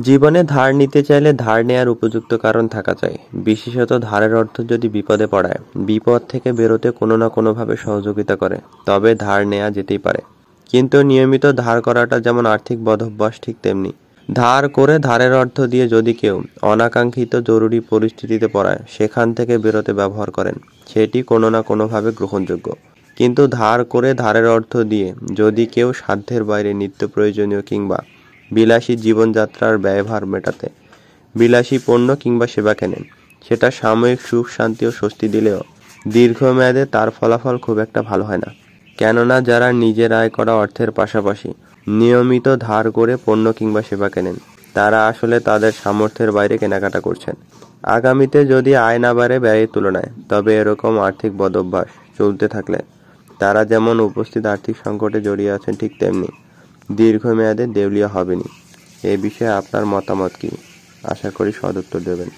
জীবনে ধার নিতে চাইলে ধার নেয়ার উপযুক্ত কারণ থাকা চাই। বিশেষত ধারের অর্থ যদি বিপদে পড়ায়, বিপদ থেকে বেরোতে কোনো না কোনোভাবে সহযোগিতা করে, তবে ধার নেয়া যেতেই পারে। কিন্তু নিয়মিত ধার করাটা যেমন আর্থিক বদভ্যাস, ঠিক তেমনি ধার করে ধারের অর্থ দিয়ে যদি কেউ অনাকাঙ্ক্ষিত জরুরি পরিস্থিতিতে পড়ায়, সেখান থেকে বেরোতে ব্যবহার করেন, সেটি কোনো না কোনোভাবে গ্রহণযোগ্য। কিন্তু ধার করে ধারের অর্থ দিয়ে যদি কেউ সাধ্যের বাইরে নিত্য প্রয়োজনীয় কিংবা বিলাসী জীবনযাত্রার ব্যয়ভার মেটাতে বিলাসী পণ্য কিংবা সেবা কেনেন, সেটা সাময়িক সুখ, শান্তি ও স্বস্তি দিলেও দীর্ঘমেয়াদে তার ফলাফল খুব একটা ভালো হয় না। কেননা যারা নিজের আয় করা অর্থের পাশাপাশি নিয়মিত ধার করে পণ্য কিংবা সেবা কেনেন, তারা আসলে তাদের সামর্থ্যের বাইরে কেনাকাটা করছেন। আগামীতে যদি আয় না বাড়ে ব্যয়ের তুলনায়, তবে এরকম আর্থিক বদভ্যাস চলতে থাকলে তারা যেমন উপস্থিত আর্থিক সংকটে জড়িয়ে আছেন, ঠিক তেমনি দীর্ঘমেয়াদে দেউলিয়া হবেনই। এ বিষয়ে আপনার মতামত কি? আশা করি সদুত্তর দেবেন।